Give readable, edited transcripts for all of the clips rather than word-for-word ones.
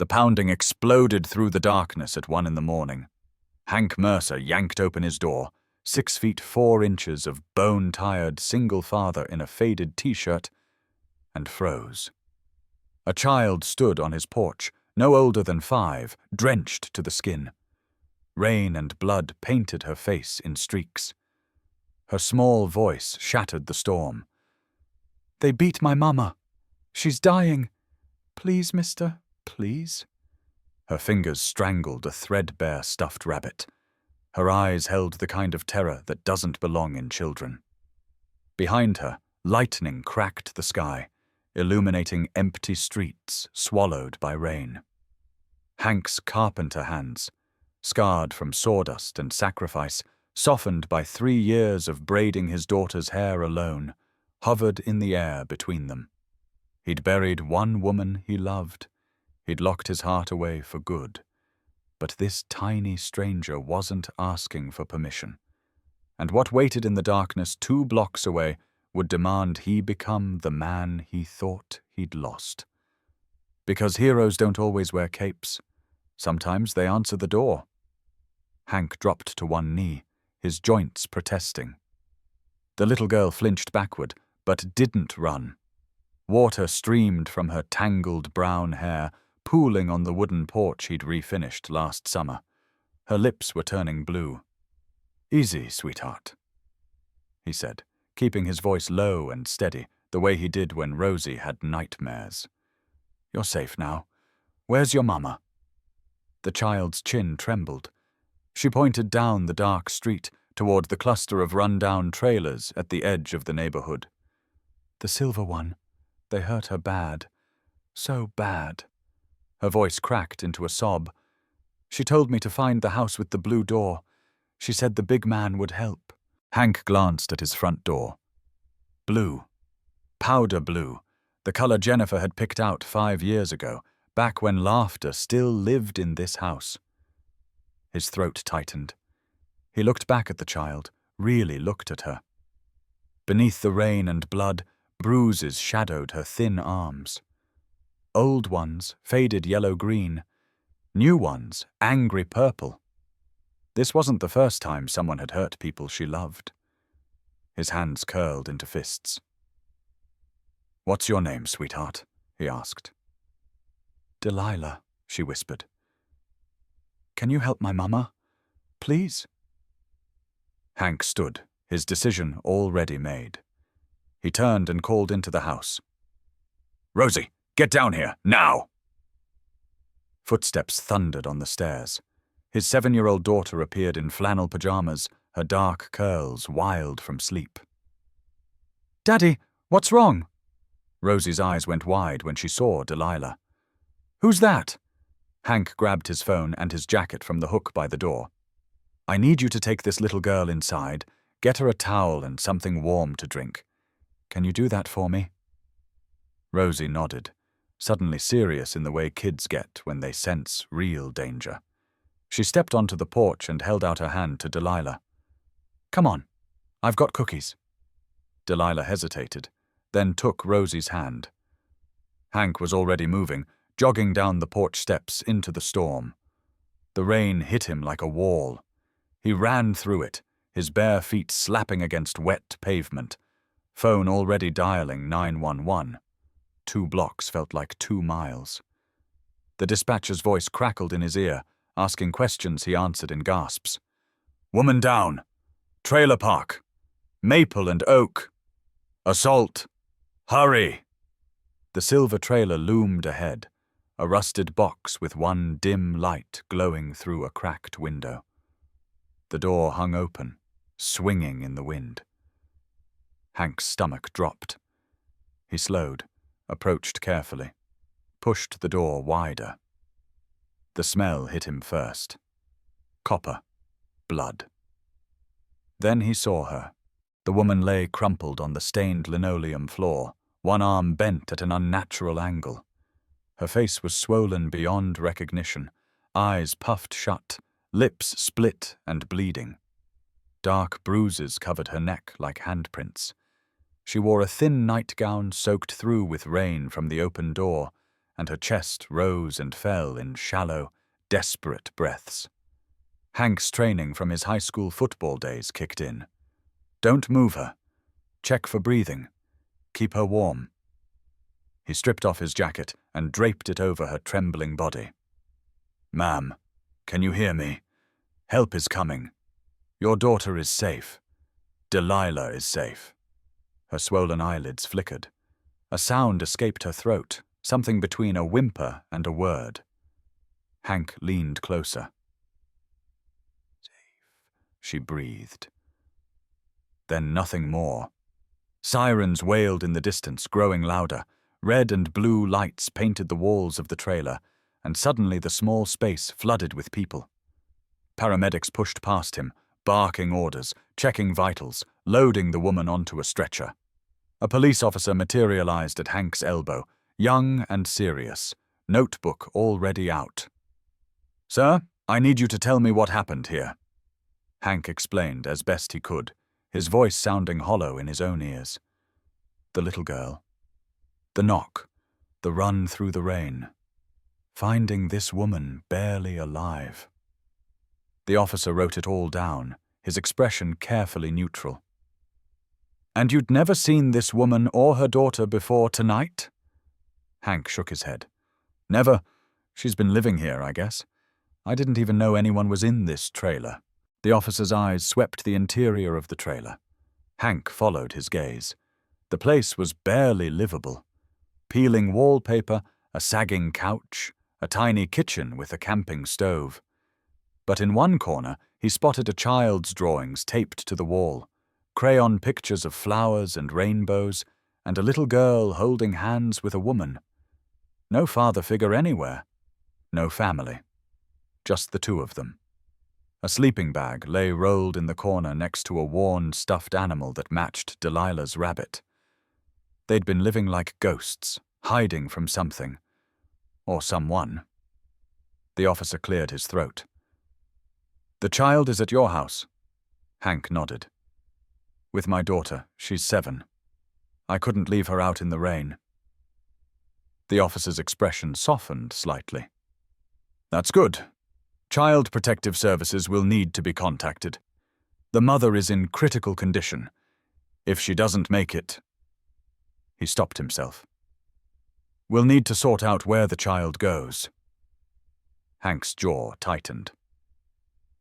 The pounding exploded through the darkness at 1 a.m. Hank Mercer yanked open his door, 6 feet 4 inches of bone-tired single father in a faded t-shirt, and froze. A child stood on his porch, no older than 5, drenched to the skin. Rain and blood painted her face in streaks. Her small voice shattered the storm. "They beat my mama. She's dying. Please, mister, please." Her fingers strangled a threadbare stuffed rabbit. Her eyes held the kind of terror that doesn't belong in children. Behind her, lightning cracked the sky, illuminating empty streets swallowed by rain. Hank's carpenter hands, scarred from sawdust and sacrifice, softened by 3 years of braiding his daughter's hair alone, hovered in the air between them. He'd buried one woman he loved. He'd locked his heart away for good. But this tiny stranger wasn't asking for permission. And what waited in the darkness 2 blocks away would demand he become the man he thought he'd lost. Because heroes don't always wear capes. Sometimes they answer the door. Hank dropped to one knee, his joints protesting. The little girl flinched backward, but didn't run. Water streamed from her tangled brown hair, pooling on the wooden porch he'd refinished last summer. Her lips were turning blue. "Easy, sweetheart," he said, keeping his voice low and steady, the way he did when Rosie had nightmares. "You're safe now. Where's your mama?" The child's chin trembled. She pointed down the dark street toward the cluster of run-down trailers at the edge of the neighborhood. "The silver one. They hurt her bad. So bad." Her voice cracked into a sob. "She told me to find the house with the blue door. She said the big man would help." Hank glanced at his front door. Blue. Powder blue. The color Jennifer had picked out 5 years ago, back when laughter still lived in this house. His throat tightened. He looked back at the child, really looked at her. Beneath the rain and blood, bruises shadowed her thin arms. Old ones, faded yellow-green. New ones, angry purple. This wasn't the first time someone had hurt people she loved. His hands curled into fists. "What's your name, sweetheart?" he asked. "Delilah," she whispered. "Can you help my mama? Please?" Hank stood, his decision already made. He turned and called into the house. "Rosie, get down here, now!" Footsteps thundered on the stairs. His 7-year-old daughter appeared in flannel pajamas, her dark curls wild from sleep. "Daddy, what's wrong?" Rosie's eyes went wide when she saw Delilah. "Who's that?" Hank grabbed his phone and his jacket from the hook by the door. "I need you to take this little girl inside, get her a towel and something warm to drink. Can you do that for me?" Rosie nodded, suddenly serious in the way kids get when they sense real danger. She stepped onto the porch and held out her hand to Delilah. "Come on, I've got cookies." Delilah hesitated, then took Rosie's hand. Hank was already moving, jogging down the porch steps into the storm. The rain hit him like a wall. He ran through it, his bare feet slapping against wet pavement, phone already dialing 911. 2 blocks felt like 2 miles. The dispatcher's voice crackled in his ear, asking questions he answered in gasps. "Woman down. Trailer park. Maple and Oak. Assault. Hurry!" The silver trailer loomed ahead, a rusted box with one dim light glowing through a cracked window. The door hung open, swinging in the wind. Hank's stomach dropped. He slowed, approached carefully, pushed the door wider. The smell hit him first. Copper. Blood. Then he saw her. The woman lay crumpled on the stained linoleum floor, one arm bent at an unnatural angle. Her face was swollen beyond recognition, eyes puffed shut, lips split and bleeding. Dark bruises covered her neck like handprints. She wore a thin nightgown soaked through with rain from the open door, and her chest rose and fell in shallow, desperate breaths. Hank's training from his high school football days kicked in. Don't move her. Check for breathing. Keep her warm. He stripped off his jacket and draped it over her trembling body. Ma'am, can you hear me? Help is coming. Your daughter is safe. Delilah is safe. Her swollen eyelids flickered. A sound escaped her throat, something between a whimper and a word. Hank leaned closer. Safe, she breathed. Then nothing more. Sirens wailed in the distance, growing louder. Red and blue lights painted the walls of the trailer, and suddenly the small space flooded with people. Paramedics pushed past him, barking orders, checking vitals, loading the woman onto a stretcher. A police officer materialized at Hank's elbow, young and serious, notebook already out. Sir, I need you to tell me what happened here. Hank explained as best he could, his voice sounding hollow in his own ears. The little girl. The knock. The run through the rain. Finding this woman barely alive. The officer wrote it all down, his expression carefully neutral. And you'd never seen this woman or her daughter before tonight? Hank shook his head. Never. She's been living here, I guess. I didn't even know anyone was in this trailer. The officer's eyes swept the interior of the trailer. Hank followed his gaze. The place was barely livable. Peeling wallpaper, a sagging couch, a tiny kitchen with a camping stove. But in one corner, he spotted a child's drawings taped to the wall, crayon pictures of flowers and rainbows, and a little girl holding hands with a woman. No father figure anywhere. No family. Just the two of them. A sleeping bag lay rolled in the corner next to a worn stuffed animal that matched Delilah's rabbit. They'd been living like ghosts, hiding from something. Or someone. The officer cleared his throat. The child is at your house? Hank nodded. With my daughter, she's 7. I couldn't leave her out in the rain. The officer's expression softened slightly. That's good. Child Protective Services will need to be contacted. The mother is in critical condition. If she doesn't make it... He stopped himself. We'll need to sort out where the child goes. Hank's jaw tightened.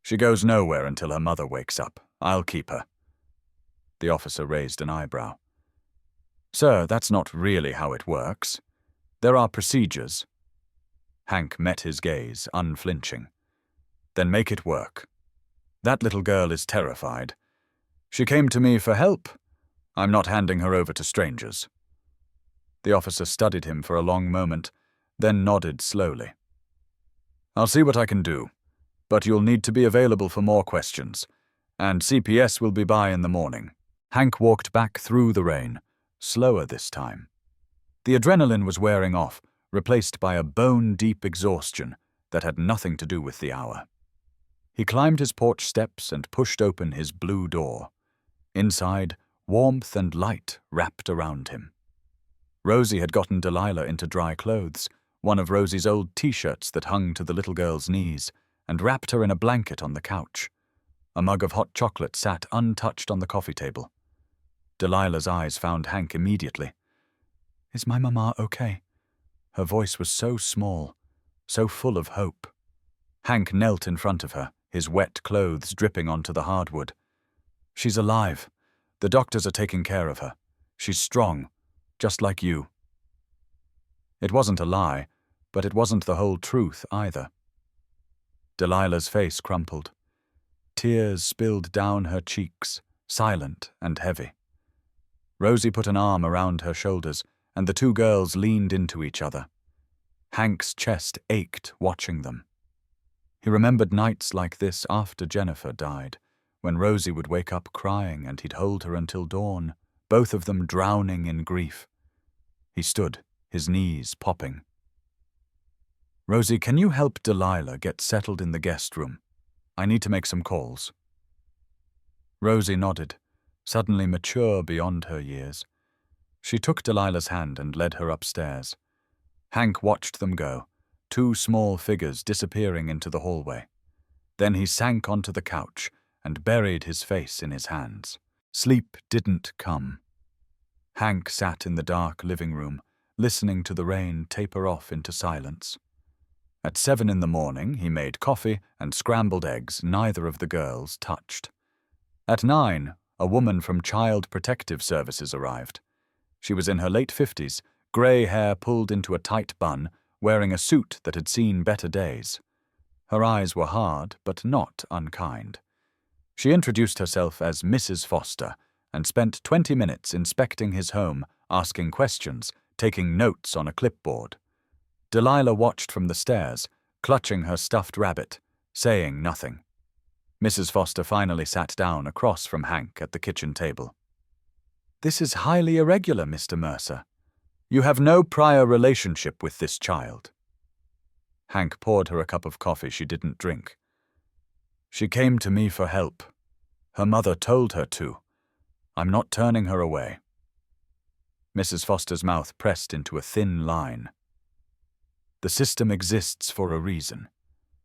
She goes nowhere until her mother wakes up. I'll keep her. The officer raised an eyebrow. Sir, that's not really how it works. There are procedures. Hank met his gaze, unflinching. Then make it work. That little girl is terrified. She came to me for help. I'm not handing her over to strangers. The officer studied him for a long moment, then nodded slowly. I'll see what I can do, but you'll need to be available for more questions, and CPS will be by in the morning. Hank walked back through the rain, slower this time. The adrenaline was wearing off, replaced by a bone-deep exhaustion that had nothing to do with the hour. He climbed his porch steps and pushed open his blue door. Inside, warmth and light wrapped around him. Rosie had gotten Delilah into dry clothes, one of Rosie's old T-shirts that hung to the little girl's knees, and wrapped her in a blanket on the couch. A mug of hot chocolate sat untouched on the coffee table. Delilah's eyes found Hank immediately. Is my mama okay? Her voice was so small, so full of hope. Hank knelt in front of her, his wet clothes dripping onto the hardwood. She's alive. The doctors are taking care of her. She's strong, just like you. It wasn't a lie, but it wasn't the whole truth either. Delilah's face crumpled. Tears spilled down her cheeks, silent and heavy. Rosie put an arm around her shoulders, and the two girls leaned into each other. Hank's chest ached watching them. He remembered nights like this after Jennifer died, when Rosie would wake up crying and he'd hold her until dawn, both of them drowning in grief. He stood, his knees popping. Rosie, can you help Delilah get settled in the guest room? I need to make some calls. Rosie nodded, suddenly mature beyond her years. She took Delilah's hand and led her upstairs. Hank watched them go, two small figures disappearing into the hallway. Then he sank onto the couch and buried his face in his hands. Sleep didn't come. Hank sat in the dark living room, listening to the rain taper off into silence. At 7 in the morning, he made coffee and scrambled eggs neither of the girls touched. At 9, a woman from Child Protective Services arrived. She was in her late 50s, grey hair pulled into a tight bun, wearing a suit that had seen better days. Her eyes were hard, but not unkind. She introduced herself as Mrs. Foster and spent 20 minutes inspecting his home, asking questions, taking notes on a clipboard. Delilah watched from the stairs, clutching her stuffed rabbit, saying nothing. Mrs. Foster finally sat down across from Hank at the kitchen table. "This is highly irregular, Mr. Mercer. You have no prior relationship with this child." Hank poured her a cup of coffee she didn't drink. "She came to me for help. Her mother told her to. I'm not turning her away." Mrs. Foster's mouth pressed into a thin line. "The system exists for a reason.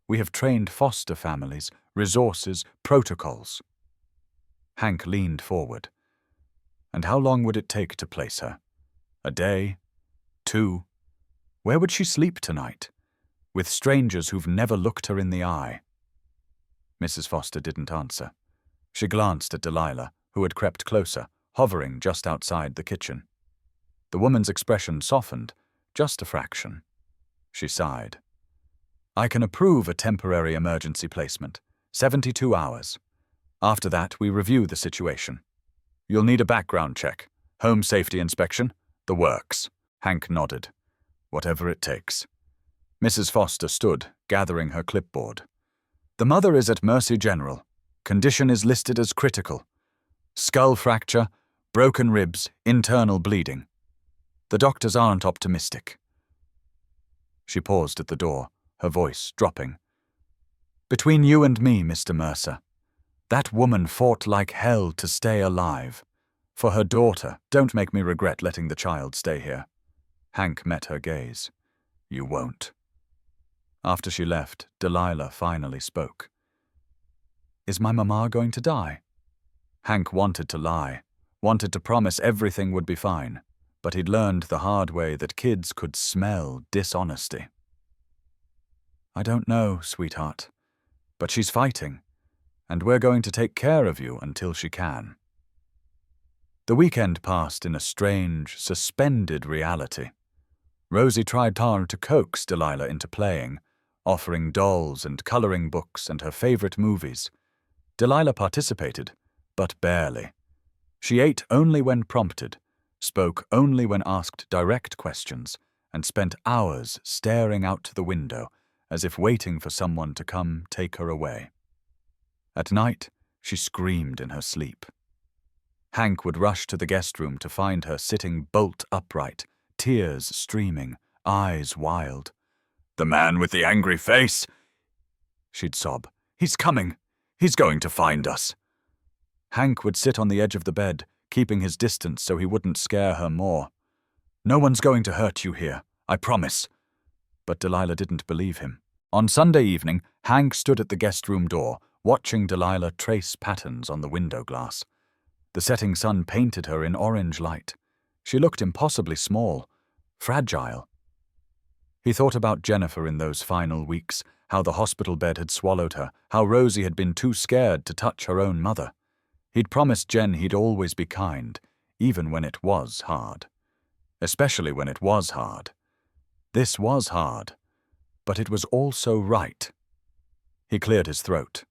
We have trained foster families, resources, protocols." Hank leaned forward. "And how long would it take to place her? A day? 2? Where would she sleep tonight? With strangers who've never looked her in the eye?" Mrs. Foster didn't answer. She glanced at Delilah, who had crept closer, hovering just outside the kitchen. The woman's expression softened, just a fraction. She sighed. "I can approve a temporary emergency placement, 72 hours. After that, we review the situation. You'll need a background check, home safety inspection, the works." Hank nodded. "Whatever it takes." Mrs. Foster stood, gathering her clipboard. "The mother is at Mercy General. Condition is listed as critical. Skull fracture, broken ribs, internal bleeding. The doctors aren't optimistic." She paused at the door, her voice dropping. "Between you and me, Mr. Mercer, that woman fought like hell to stay alive. For her daughter, don't make me regret letting the child stay here." Hank met her gaze. "You won't." After she left, Delilah finally spoke. "Is my mama going to die?" Hank wanted to lie, wanted to promise everything would be fine, but he'd learned the hard way that kids could smell dishonesty. "I don't know, sweetheart, but she's fighting, and we're going to take care of you until she can." The weekend passed in a strange, suspended reality. Rosie tried hard to coax Delilah into playing, offering dolls and coloring books and her favorite movies. Delilah participated, but barely. She ate only when prompted, spoke only when asked direct questions, and spent hours staring out the window as if waiting for someone to come take her away. At night, she screamed in her sleep. Hank would rush to the guest room to find her sitting bolt upright, tears streaming, eyes wild. "The man with the angry face!" she'd sob. "He's coming! He's going to find us!" Hank would sit on the edge of the bed, keeping his distance so he wouldn't scare her more. "No one's going to hurt you here, I promise." But Delilah didn't believe him. On Sunday evening, Hank stood at the guest room door, watching Delilah trace patterns on the window glass. The setting sun painted her in orange light. She looked impossibly small, fragile. He thought about Jennifer in those final weeks, how the hospital bed had swallowed her, how Rosie had been too scared to touch her own mother. He'd promised Jen he'd always be kind, even when it was hard. Especially when it was hard. This was hard, but it was also right. He cleared his throat.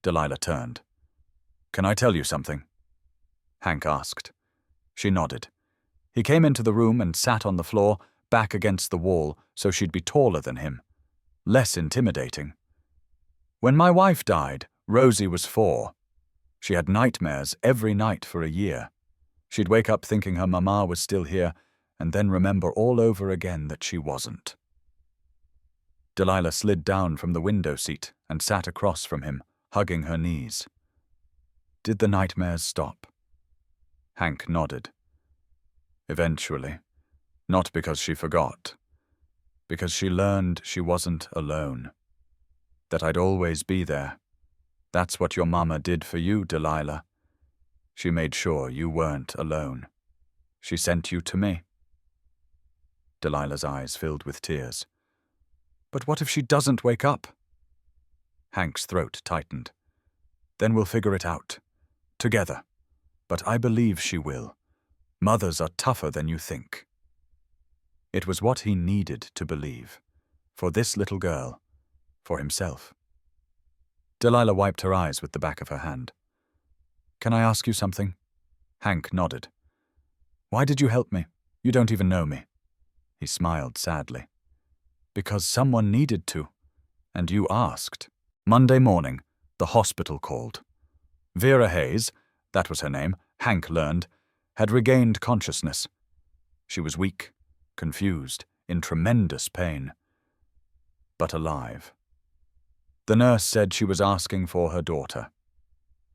Delilah turned. "Can I tell you something?" Hank asked. She nodded. He came into the room and sat on the floor, back against the wall, so she'd be taller than him. Less intimidating. "When my wife died, Rosie was 4. She had nightmares every night for a year. She'd wake up thinking her mama was still here, and then remember all over again that she wasn't." Delilah slid down from the window seat and sat across from him, hugging her knees. "Did the nightmares stop?" Hank nodded. "Eventually. Not because she forgot. because she learned she wasn't alone. That I'd always be there. That's what your mama did for you, Delilah. She made sure you weren't alone. She sent you to me." Delilah's eyes filled with tears. "But what if she doesn't wake up?" Hank's throat tightened. "Then we'll figure it out. Together. But I believe she will. Mothers are tougher than you think." It was what he needed to believe. For this little girl. For himself. Delilah wiped her eyes with the back of her hand. "Can I ask you something?" Hank nodded. "Why did you help me? You don't even know me." He smiled sadly. "Because someone needed to. And you asked." Monday morning, the hospital called. Vera Hayes, that was her name, Hank learned, had regained consciousness. She was weak, confused, in tremendous pain, but alive. The nurse said she was asking for her daughter.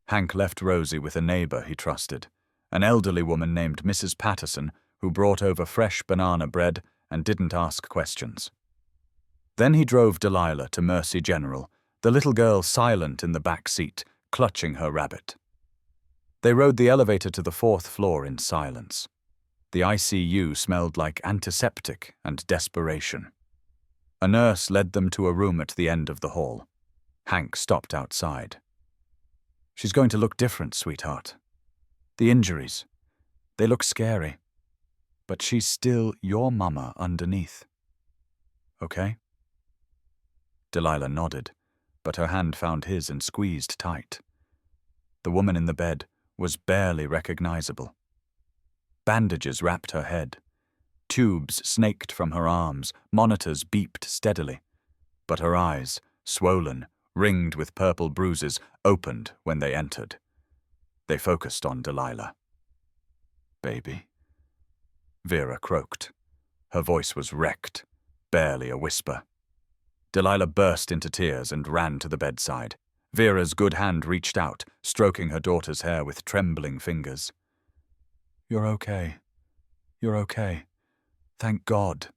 Hank left Rosie with a neighbor he trusted, an elderly woman named Mrs. Patterson, who brought over fresh banana bread and didn't ask questions. Then he drove Delilah to Mercy General, the little girl silent in the back seat, clutching her rabbit. They rode the elevator to the 4th floor in silence. The ICU smelled like antiseptic and desperation. A nurse led them to a room at the end of the hall. Hank stopped outside. "She's going to look different, sweetheart. The injuries, they look scary. But she's still your mama underneath. Okay?" Delilah nodded, but her hand found his and squeezed tight. The woman in the bed was barely recognizable. Bandages wrapped her head. Tubes snaked from her arms, monitors beeped steadily. But her eyes, swollen, ringed with purple bruises, opened when they entered. They focused on Delilah. "Baby," Vera croaked. Her voice was wrecked, barely a whisper. Delilah burst into tears and ran to the bedside. Vera's good hand reached out, stroking her daughter's hair with trembling fingers. "You're okay. You're okay. Thank God."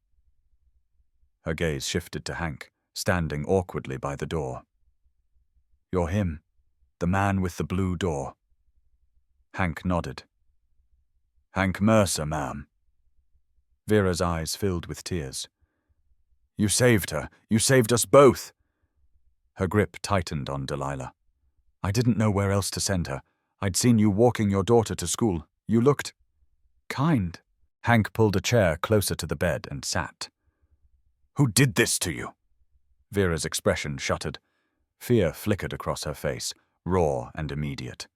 Her gaze shifted to Hank, standing awkwardly by the door. "You're him, the man with the blue door." Hank nodded. "Hank Mercer, ma'am." Vera's eyes filled with tears. "You saved her. You saved us both." Her grip tightened on Delilah. "I didn't know where else to send her. I'd seen you walking your daughter to school. You looked kind." Hank pulled a chair closer to the bed and sat. "Who did this to you?" Vera's expression shuttered. Fear flickered across her face, raw and immediate.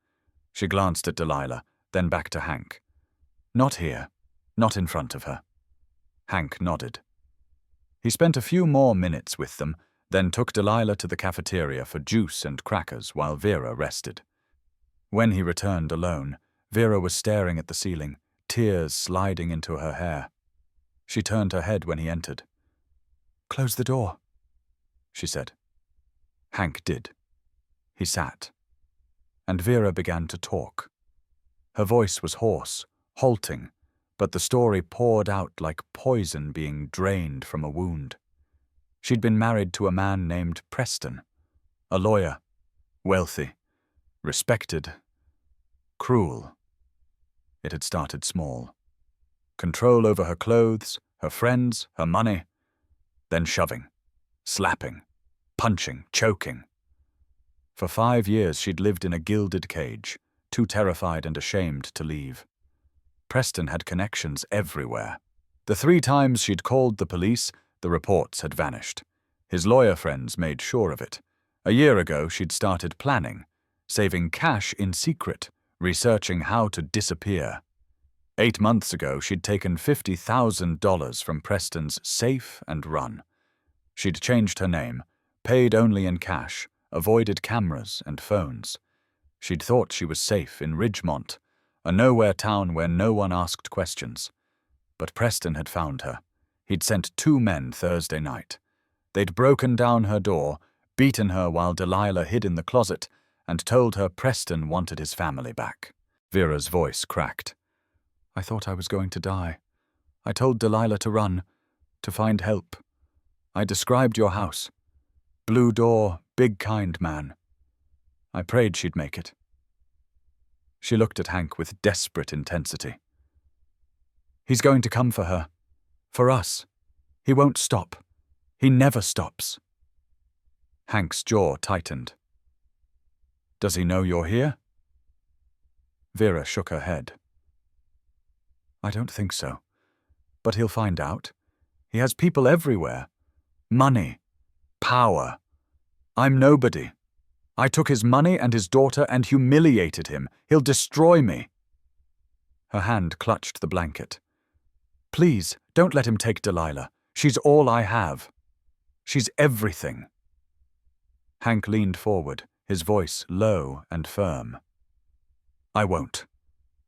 She glanced at Delilah, then back to Hank. "Not here. Not in front of her." Hank nodded. He spent a few more minutes with them, then took Delilah to the cafeteria for juice and crackers while Vera rested. When he returned alone, Vera was staring at the ceiling, tears sliding into her hair. She turned her head when he entered. "Close the door," she said. Hank did. He sat. And Vera began to talk. Her voice was hoarse, halting, but the story poured out like poison being drained from a wound. She'd been married to a man named Preston, a lawyer, wealthy, respected, cruel. It had started small. Control over her clothes, her friends, her money, then shoving, slapping, punching, choking. For 5 years she'd lived in a gilded cage, too terrified and ashamed to leave. Preston had connections everywhere. The 3 times she'd called the police, the reports had vanished. His lawyer friends made sure of it. A year ago she'd started planning, saving cash in secret, researching how to disappear. 8 months ago she'd taken $50,000 from Preston's safe and run. She'd changed her name, paid only in cash, avoided cameras and phones. She'd thought she was safe in Ridgemont, a nowhere town where no one asked questions. But Preston had found her. He'd sent 2 men Thursday night. They'd broken down her door, beaten her while Delilah hid in the closet, and told her Preston wanted his family back. Vera's voice cracked. "I thought I was going to die. I told Delilah to run, to find help. I described your house. Blue door, big kind man. I prayed she'd make it." She looked at Hank with desperate intensity. "He's going to come for her. For us. He won't stop. He never stops." Hank's jaw tightened. "Does he know you're here?" Vera shook her head. "I don't think so. But he'll find out. He has people everywhere. Money. Power. I'm nobody. I took his money and his daughter and humiliated him. He'll destroy me." Her hand clutched the blanket. "Please, don't let him take Delilah. She's all I have. She's everything." Hank leaned forward, his voice low and firm. "I won't.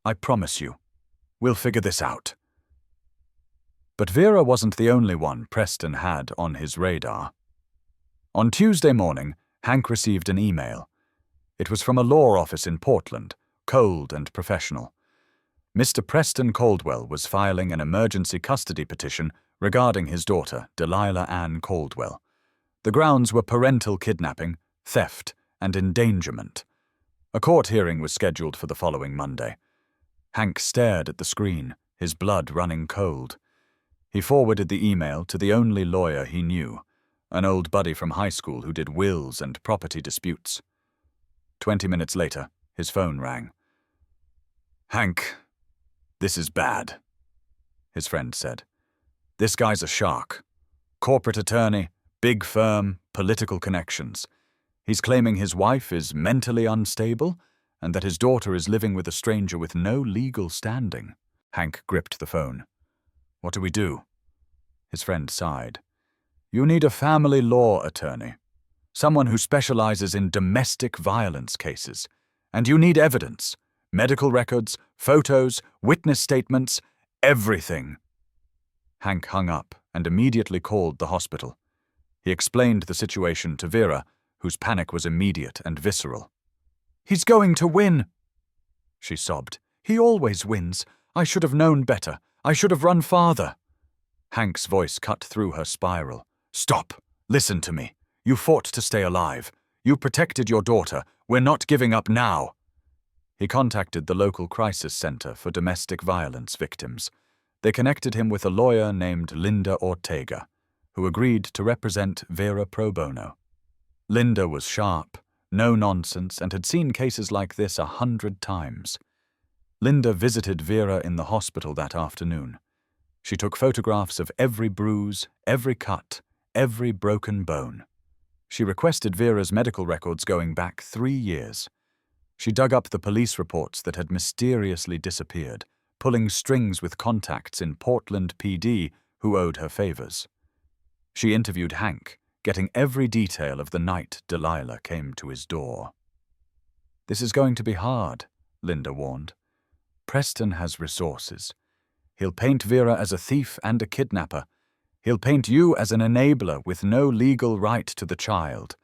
I promise you. We'll figure this out." But Vera wasn't the only one Preston had on his radar. On Tuesday morning, Hank received an email. It was from a law office in Portland, cold and professional. Mr. Preston Caldwell was filing an emergency custody petition regarding his daughter, Delilah Ann Caldwell. The grounds were parental kidnapping, theft, and endangerment. A court hearing was scheduled for the following Monday. Hank stared at the screen, his blood running cold. He forwarded the email to the only lawyer he knew, an old buddy from high school who did wills and property disputes. 20 minutes later, his phone rang. "Hank, this is bad," his friend said. "This guy's a shark. Corporate attorney, big firm, political connections. He's claiming his wife is mentally unstable and that his daughter is living with a stranger with no legal standing." Hank gripped the phone. "What do we do?" His friend sighed. "You need a family law attorney, someone who specializes in domestic violence cases. And you need evidence, medical records, photos, witness statements, everything." Hank hung up and immediately called the hospital. He explained the situation to Vera, whose panic was immediate and visceral. "He's going to win," she sobbed. "He always wins. I should have known better. I should have run farther." Hank's voice cut through her spiral. "Stop. Listen to me. You fought to stay alive. You protected your daughter. We're not giving up now." He contacted the local crisis center for domestic violence victims. They connected him with a lawyer named Linda Ortega, who agreed to represent Vera pro bono. Linda was sharp, no nonsense, and had seen cases like this 100 times. Linda visited Vera in the hospital that afternoon. She took photographs of every bruise, every cut, every broken bone. She requested Vera's medical records going back 3 years. She dug up the police reports that had mysteriously disappeared, pulling strings with contacts in Portland PD who owed her favors. She interviewed Hank, getting every detail of the night Delilah came to his door. "This is going to be hard," Linda warned. "Preston has resources. He'll paint Vera as a thief and a kidnapper. He'll paint you as an enabler with no legal right to the child.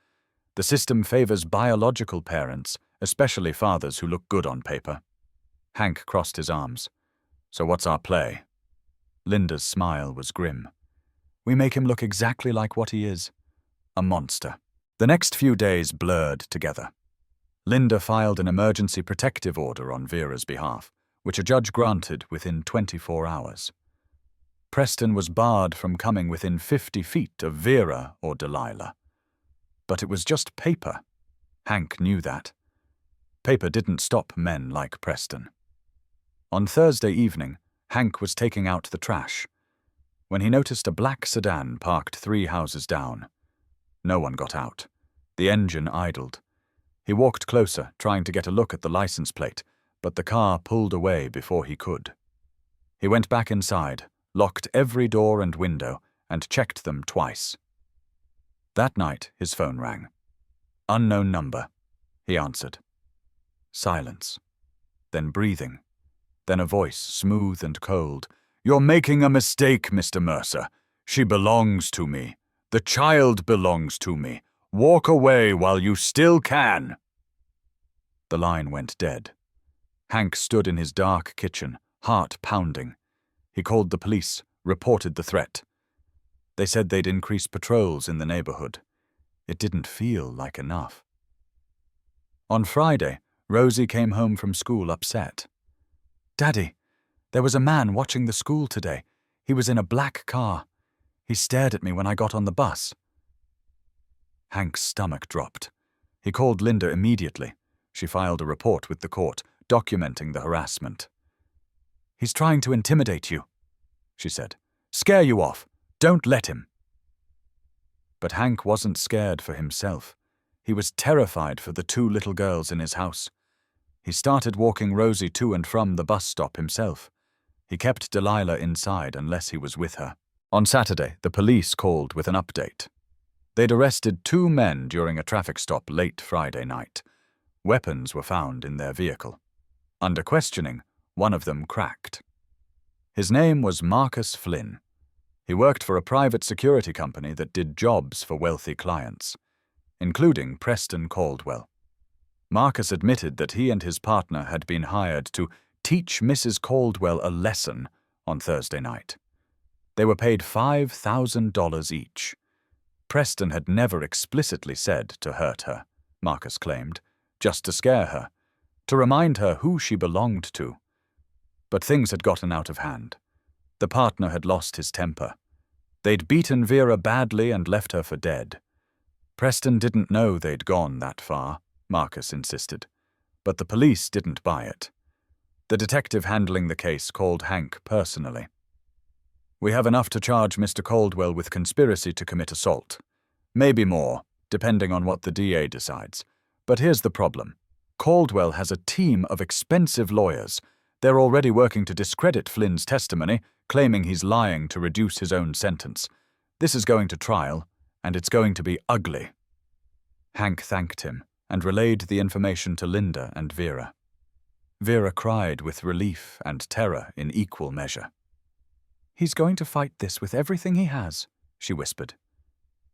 The system favors biological parents, especially fathers who look good on paper." Hank crossed his arms. "So what's our play?" Linda's smile was grim. "We make him look exactly like what he is. A monster." The next few days blurred together. Linda filed an emergency protective order on Vera's behalf, which a judge granted within 24 hours. Preston was barred from coming within 50 feet of Vera or Delilah. But it was just paper. Hank knew that. Paper didn't stop men like Preston. On Thursday evening, Hank was taking out the trash when he noticed a black sedan parked 3 houses down. No one got out. The engine idled. He walked closer, trying to get a look at the license plate, but the car pulled away before he could. He went back inside, locked every door and window, and checked them twice. That night, his phone rang. "Unknown number," he answered. Silence. Then breathing. Then a voice, smooth and cold. "You're making a mistake, Mr. Mercer. She belongs to me. The child belongs to me. Walk away while you still can." The line went dead. Hank stood in his dark kitchen, heart pounding. He called the police, reported the threat. They said they'd increase patrols in the neighborhood. It didn't feel like enough. On Friday, Rosie came home from school upset. "Daddy, there was a man watching the school today. He was in a black car. He stared at me when I got on the bus." Hank's stomach dropped. He called Linda immediately. She filed a report with the court, documenting the harassment. "He's trying to intimidate you," she said. "Scare you off. Don't let him." But Hank wasn't scared for himself. He was terrified for the 2 little girls in his house. He started walking Rosie to and from the bus stop himself. He kept Delilah inside unless he was with her. On Saturday, the police called with an update. They'd arrested 2 men during a traffic stop late Friday night. Weapons were found in their vehicle. Under questioning, one of them cracked. His name was Marcus Flynn. He worked for a private security company that did jobs for wealthy clients, including Preston Caldwell. Marcus admitted that he and his partner had been hired to teach Mrs. Caldwell a lesson on Thursday night. They were paid $5,000 each. Preston had never explicitly said to hurt her, Marcus claimed, just to scare her, to remind her who she belonged to. But things had gotten out of hand. The partner had lost his temper. They'd beaten Vera badly and left her for dead. Preston didn't know they'd gone that far, Marcus insisted, but the police didn't buy it. The detective handling the case called Hank personally. "We have enough to charge Mr. Caldwell with conspiracy to commit assault. Maybe more, depending on what the DA decides. But here's the problem. Caldwell has a team of expensive lawyers. They're already working to discredit Flynn's testimony, claiming he's lying to reduce his own sentence. This is going to trial, and it's going to be ugly." Hank thanked him and relayed the information to Linda and Vera. Vera cried with relief and terror in equal measure. "He's going to fight this with everything he has," she whispered.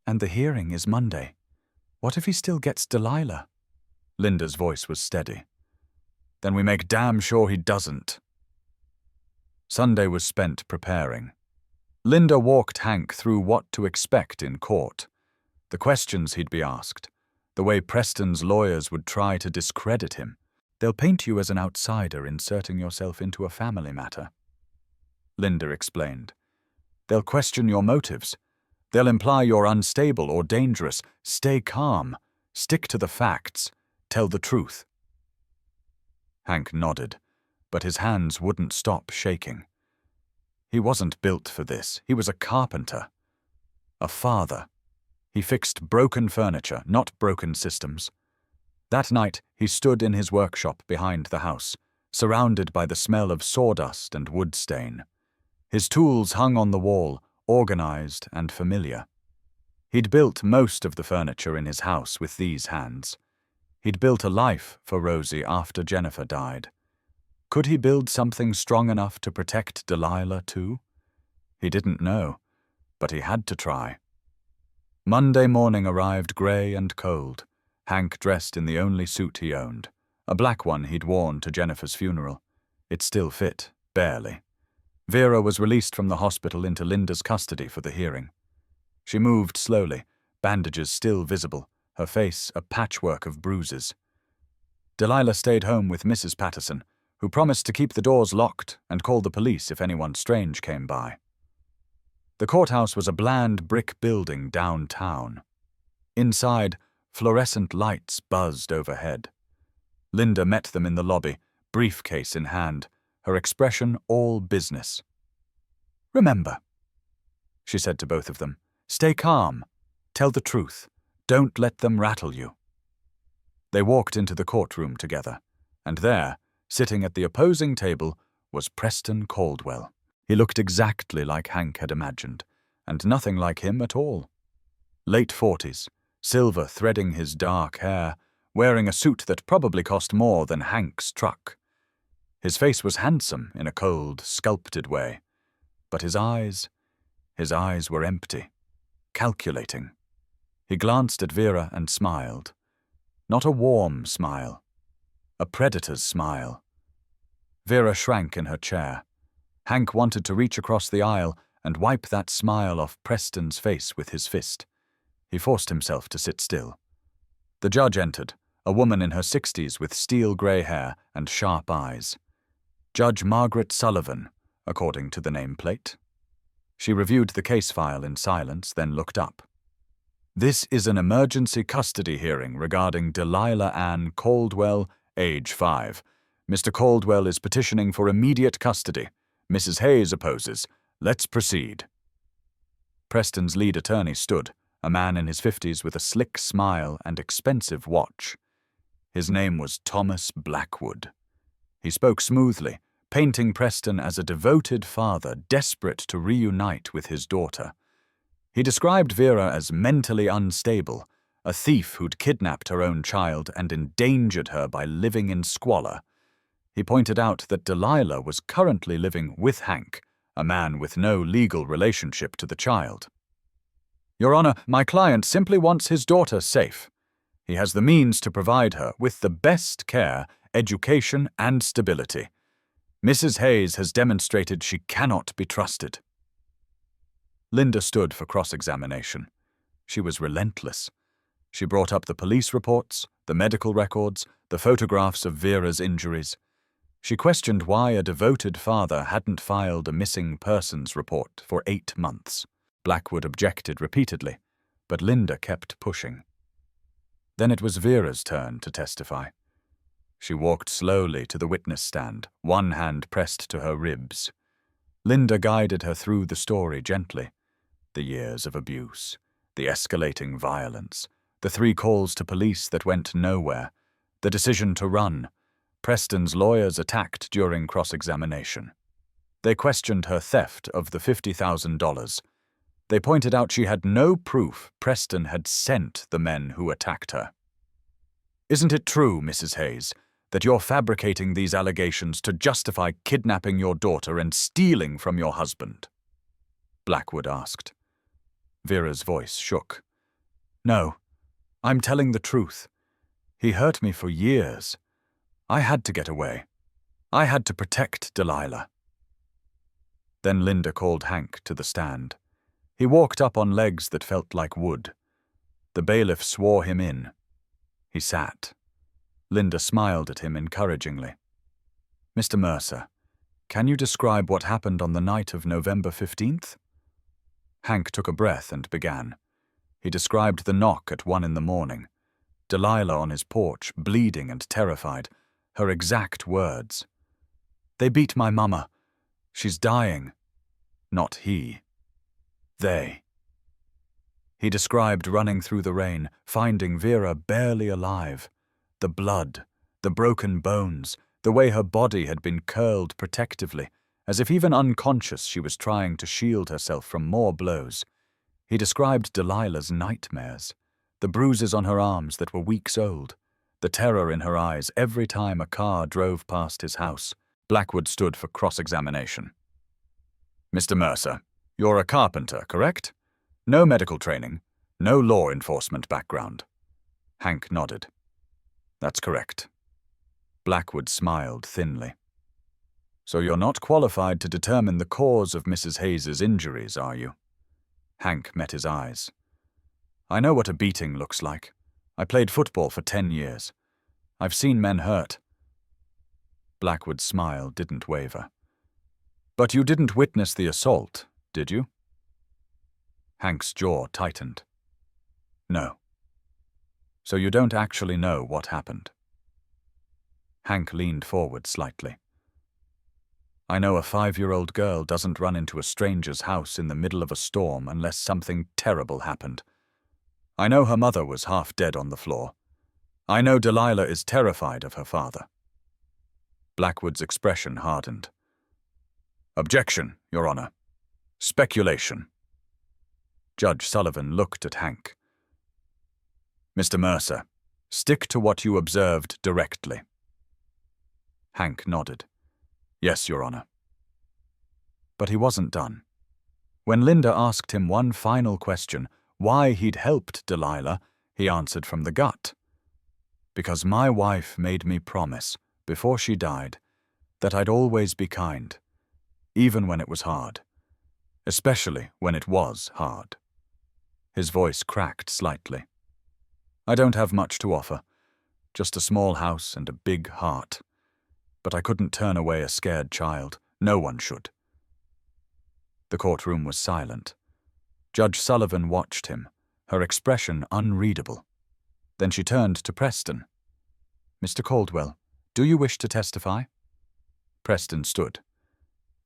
"And the hearing is Monday. What if he still gets Delilah?" Linda's voice was steady. "Then we make damn sure he doesn't." Sunday was spent preparing. Linda walked Hank through what to expect in court, the questions he'd be asked, the way Preston's lawyers would try to discredit him. "They'll paint you as an outsider inserting yourself into a family matter," Linda explained. "They'll question your motives. They'll imply you're unstable or dangerous. Stay calm. Stick to the facts. Tell the truth." Hank nodded, but his hands wouldn't stop shaking. He wasn't built for this. He was a carpenter. A father. He fixed broken furniture, not broken systems. That night, he stood in his workshop behind the house, surrounded by the smell of sawdust and wood stain. His tools hung on the wall, organized and familiar. He'd built most of the furniture in his house with these hands. He'd built a life for Rosie after Jennifer died. Could he build something strong enough to protect Delilah too? He didn't know, but he had to try. Monday morning arrived grey and cold. Hank dressed in the only suit he owned, a black one he'd worn to Jennifer's funeral. It still fit, barely. Vera was released from the hospital into Linda's custody for the hearing. She moved slowly, bandages still visible, her face a patchwork of bruises. Delilah stayed home with Mrs. Patterson, who promised to keep the doors locked and call the police if anyone strange came by. The courthouse was a bland brick building downtown. Inside, fluorescent lights buzzed overhead. Linda met them in the lobby, briefcase in hand, her expression all business. "Remember," she said to both of them, "stay calm. Tell the truth. Don't let them rattle you." They walked into the courtroom together, and there, sitting at the opposing table, was Preston Caldwell. He looked exactly like Hank had imagined, and nothing like him at all. Late 40s, silver threading his dark hair, wearing a suit that probably cost more than Hank's truck. His face was handsome in a cold, sculpted way, but his eyes were empty, calculating. He glanced at Vera and smiled. Not a warm smile, a predator's smile. Vera shrank in her chair. Hank wanted to reach across the aisle and wipe that smile off Preston's face with his fist. He forced himself to sit still. The judge entered, a woman in her 60s with steel-grey hair and sharp eyes. Judge Margaret Sullivan, according to the nameplate. She reviewed the case file in silence, then looked up. This is an emergency custody hearing regarding Delilah Ann Caldwell, age 5. Mr. Caldwell is petitioning for immediate custody. Mrs. Hayes opposes. Let's proceed. Preston's lead attorney stood, a man in his 50s with a slick smile and expensive watch. His name was Thomas Blackwood. He spoke smoothly, painting Preston as a devoted father desperate to reunite with his daughter. He described Vera as mentally unstable, a thief who'd kidnapped her own child and endangered her by living in squalor. He pointed out that Delilah was currently living with Hank, a man with no legal relationship to the child. Your Honor, my client simply wants his daughter safe. He has the means to provide her with the best care, education, and stability. Mrs. Hayes has demonstrated she cannot be trusted. Linda stood for cross-examination. She was relentless. She brought up the police reports, the medical records, the photographs of Vera's injuries. She questioned why a devoted father hadn't filed a missing persons report for 8 months. Blackwood objected repeatedly, but Linda kept pushing. Then it was Vera's turn to testify. She walked slowly to the witness stand, one hand pressed to her ribs. Linda guided her through the story gently. The years of abuse, the escalating violence, the 3 calls to police that went nowhere, the decision to run. Preston's lawyers attacked during cross-examination. They questioned her theft of the $50,000. They pointed out she had no proof Preston had sent the men who attacked her. Isn't it true, Mrs. Hayes, that you're fabricating these allegations to justify kidnapping your daughter and stealing from your husband? Blackwood asked. Vera's voice shook. No, I'm telling the truth. He hurt me for years. I had to get away. I had to protect Delilah. Then Linda called Hank to the stand. He walked up on legs that felt like wood. The bailiff swore him in. He sat. Linda smiled at him encouragingly. Mr. Mercer, can you describe what happened on the night of November 15th? Hank took a breath and began. He described the knock at 1 a.m, Delilah on his porch, bleeding and terrified, her exact words. They beat my mama. She's dying. Not he. They. He described running through the rain, finding Vera barely alive. The blood, the broken bones, the way her body had been curled protectively, as if even unconscious she was trying to shield herself from more blows. He described Delilah's nightmares, the bruises on her arms that were weeks old, the terror in her eyes every time a car drove past his house. Blackwood stood for cross-examination. Mr. Mercer, you're a carpenter, correct? No medical training, no law enforcement background. Hank nodded. That's correct. Blackwood smiled thinly. So you're not qualified to determine the cause of Mrs. Hayes's injuries, are you? Hank met his eyes. I know what a beating looks like. I played football for 10 years. I've seen men hurt. Blackwood's smile didn't waver. But you didn't witness the assault, did you? Hank's jaw tightened. No. So you don't actually know what happened? Hank leaned forward slightly. I know a 5-year-old girl doesn't run into a stranger's house in the middle of a storm unless something terrible happened. I know her mother was half dead on the floor. I know Delilah is terrified of her father. Blackwood's expression hardened. Objection, Your Honor. Speculation. Judge Sullivan looked at Hank. Mr. Mercer, stick to what you observed directly. Hank nodded. Yes, Your Honor. But he wasn't done. When Linda asked him one final question, why he'd helped Delilah, he answered from the gut. Because my wife made me promise, before she died, that I'd always be kind, even when it was hard, especially when it was hard. His voice cracked slightly. I don't have much to offer, just a small house and a big heart. But I couldn't turn away a scared child. No one should. The courtroom was silent. Judge Sullivan watched him, her expression unreadable. Then she turned to Preston. Mr. Caldwell, do you wish to testify? Preston stood.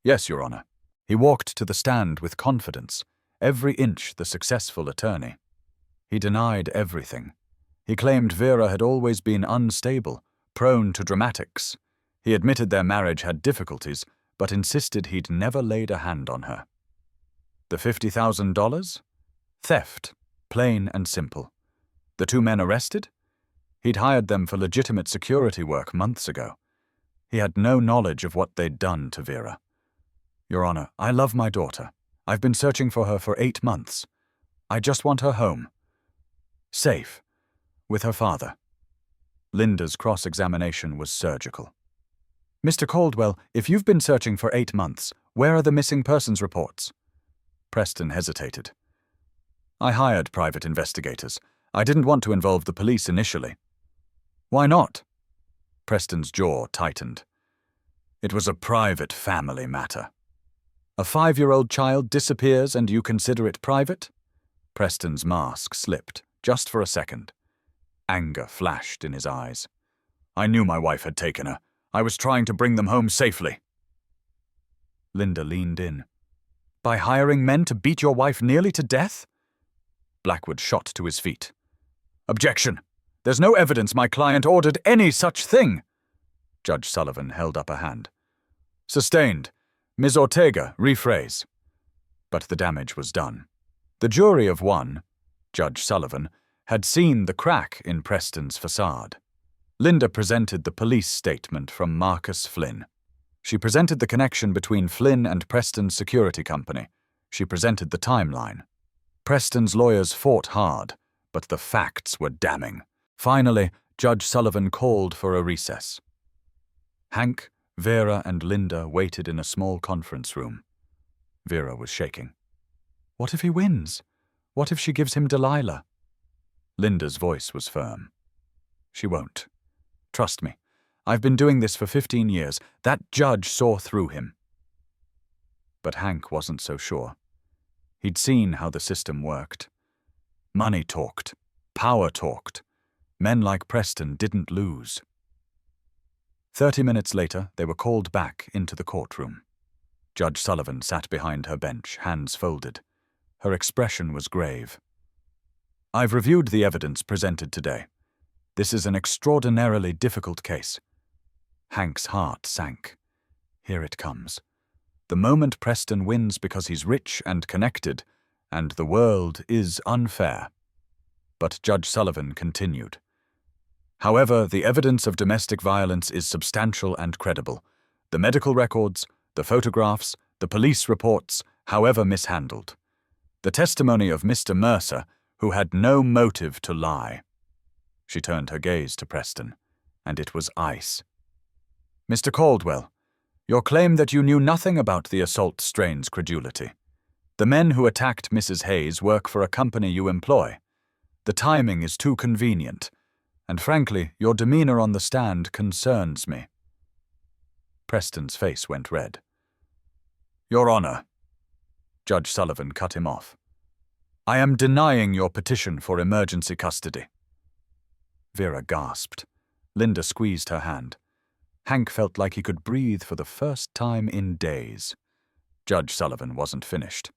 Yes, Your Honor. He walked to the stand with confidence, every inch the successful attorney. He denied everything. He claimed Vera had always been unstable, prone to dramatics. He admitted their marriage had difficulties, but insisted he'd never laid a hand on her. The $50,000? Theft, plain and simple. The two men arrested? He'd hired them for legitimate security work months ago. He had no knowledge of what they'd done to Vera. Your Honor, I love my daughter. I've been searching for her for 8 months. I just want her home. Safe. With her father. Linda's cross-examination was surgical. Mr. Caldwell, if you've been searching for 8 months, where are the missing persons reports? Preston hesitated. I hired private investigators. I didn't want to involve the police initially. Why not? Preston's jaw tightened. It was a private family matter. A 5-year-old child disappears and you consider it private? Preston's mask slipped, just for a second. Anger flashed in his eyes. I knew my wife had taken her. I was trying to bring them home safely. Linda leaned in. By hiring men to beat your wife nearly to death? Blackwood shot to his feet. Objection! There's no evidence my client ordered any such thing. Judge Sullivan held up a hand. Sustained. Ms. Ortega, rephrase. But the damage was done. The jury of one, Judge Sullivan, had seen the crack in Preston's facade. Linda presented the police statement from Marcus Flynn. She presented the connection between Flynn and Preston's security company. She presented the timeline. Preston's lawyers fought hard, but the facts were damning. Finally, Judge Sullivan called for a recess. Hank, Vera, and Linda waited in a small conference room. Vera was shaking. What if he wins? What if she gives him Delilah? Linda's voice was firm. She won't. Trust me. I've been doing this for 15 years. That judge saw through him. But Hank wasn't so sure. He'd seen how the system worked. Money talked. Power talked. Men like Preston didn't lose. 30 minutes later, they were called back into the courtroom. Judge Sullivan sat behind her bench, hands folded. Her expression was grave. I've reviewed the evidence presented today. This is an extraordinarily difficult case. Hank's heart sank. Here it comes. The moment Preston wins because he's rich and connected, and the world is unfair. But Judge Sullivan continued. However, the evidence of domestic violence is substantial and credible. The medical records, the photographs, the police reports, however mishandled. The testimony of Mr. Mercer, who had no motive to lie. She turned her gaze to Preston, and it was ice. Mr. Caldwell, your claim that you knew nothing about the assault strains credulity. The men who attacked Mrs. Hayes work for a company you employ. The timing is too convenient, and frankly, your demeanor on the stand concerns me. Preston's face went red. Your Honor, Judge Sullivan cut him off. I am denying your petition for emergency custody. Vera gasped. Linda squeezed her hand. Hank felt like he could breathe for the first time in days. Judge Sullivan wasn't finished.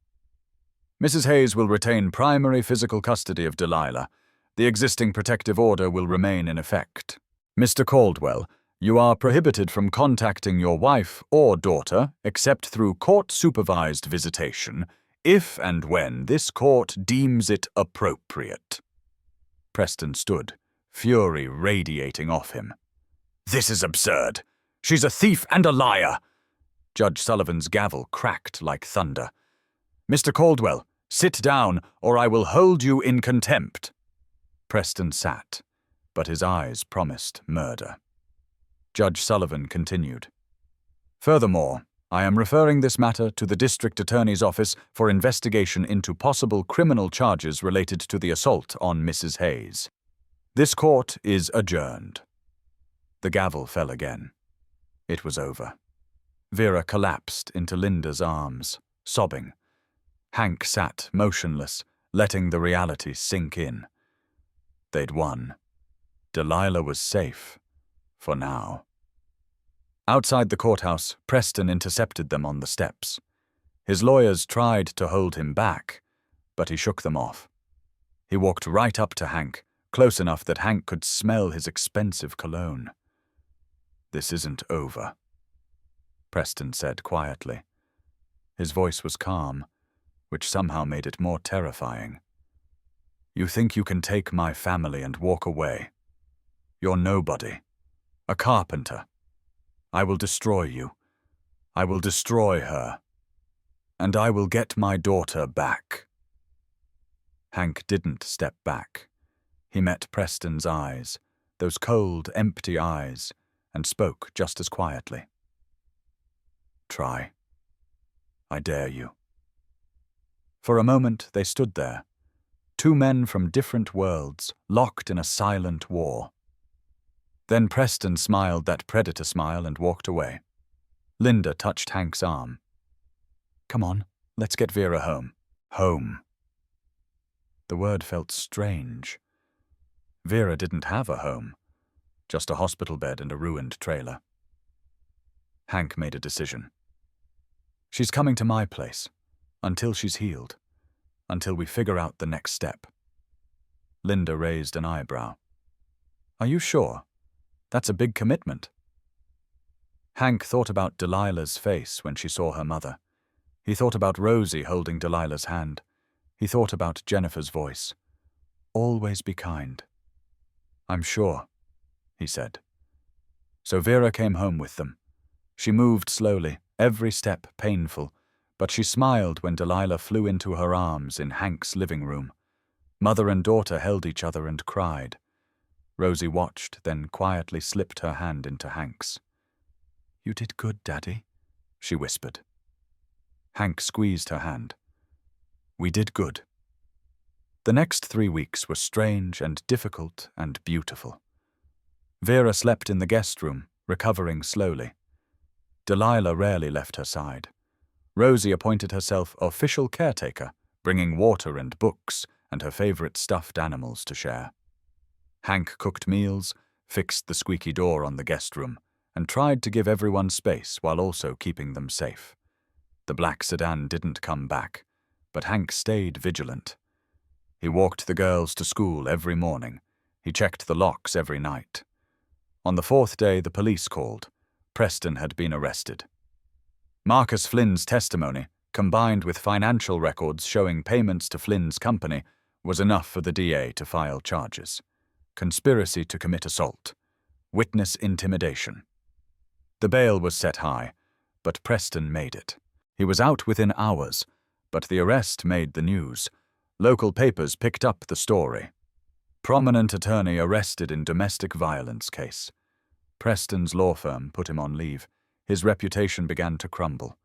Mrs. Hayes will retain primary physical custody of Delilah. The existing protective order will remain in effect. Mr. Caldwell, you are prohibited from contacting your wife or daughter except through court-supervised visitation, if and when this court deems it appropriate. Preston stood, fury radiating off him. This is absurd. She's a thief and a liar. Judge Sullivan's gavel cracked like thunder. Mr. Caldwell, sit down, or I will hold you in contempt. Preston sat, but his eyes promised murder. Judge Sullivan continued. Furthermore, I am referring this matter to the District Attorney's Office for investigation into possible criminal charges related to the assault on Mrs. Hayes. This court is adjourned." The gavel fell again. It was over. Vera collapsed into Linda's arms, sobbing. Hank sat motionless, letting the reality sink in. They'd won. Delilah was safe, for now. Outside the courthouse, Preston intercepted them on the steps. His lawyers tried to hold him back, but he shook them off. He walked right up to Hank, close enough that Hank could smell his expensive cologne. "This isn't over," Preston said quietly. His voice was calm, which somehow made it more terrifying. "You think you can take my family and walk away? You're nobody. A carpenter. I will destroy you. I will destroy her. And I will get my daughter back." Hank didn't step back. He met Preston's eyes, those cold, empty eyes, and spoke just as quietly. "Try. I dare you." For a moment they stood there, two men from different worlds, locked in a silent war. Then Preston smiled that predator smile and walked away. Linda touched Hank's arm. "Come on, let's get Vera home." Home. The word felt strange. Vera didn't have a home, just a hospital bed and a ruined trailer. Hank made a decision. "She's coming to my place, until she's healed, until we figure out the next step." Linda raised an eyebrow. "Are you sure? That's a big commitment." Hank thought about Delilah's face when she saw her mother. He thought about Rosie holding Delilah's hand. He thought about Jennifer's voice. "Always be kind." "I'm sure," he said. So Vera came home with them. She moved slowly, every step painful, but she smiled when Delilah flew into her arms in Hank's living room. Mother and daughter held each other and cried. Rosie watched, then quietly slipped her hand into Hank's. "You did good, Daddy," she whispered. Hank squeezed her hand. "We did good." The next 3 weeks were strange and difficult and beautiful. Vera slept in the guest room, recovering slowly. Delilah rarely left her side. Rosie appointed herself official caretaker, bringing water and books and her favorite stuffed animals to share. Hank cooked meals, fixed the squeaky door on the guest room, and tried to give everyone space while also keeping them safe. The black sedan didn't come back, but Hank stayed vigilant. He walked the girls to school every morning. He checked the locks every night. On the 4th day, the police called. Preston had been arrested. Marcus Flynn's testimony, combined with financial records showing payments to Flynn's company, was enough for the DA to file charges. Conspiracy to commit assault. Witness intimidation. The bail was set high, but Preston made it. He was out within hours, but the arrest made the news. Local papers picked up the story. Prominent attorney arrested in domestic violence case. Preston's law firm put him on leave. His reputation began to crumble.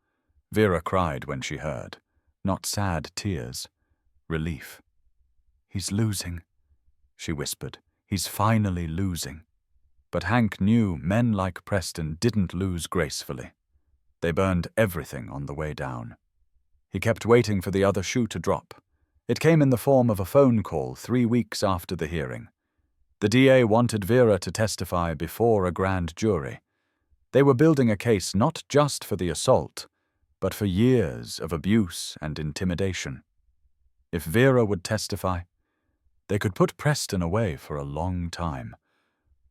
Vera cried when she heard. Not sad tears. Relief. "He's losing," she whispered. "He's finally losing." But Hank knew men like Preston didn't lose gracefully. They burned everything on the way down. He kept waiting for the other shoe to drop. It came in the form of a phone call 3 weeks after the hearing. The DA wanted Vera to testify before a grand jury. They were building a case not just for the assault, but for years of abuse and intimidation. If Vera would testify, they could put Preston away for a long time.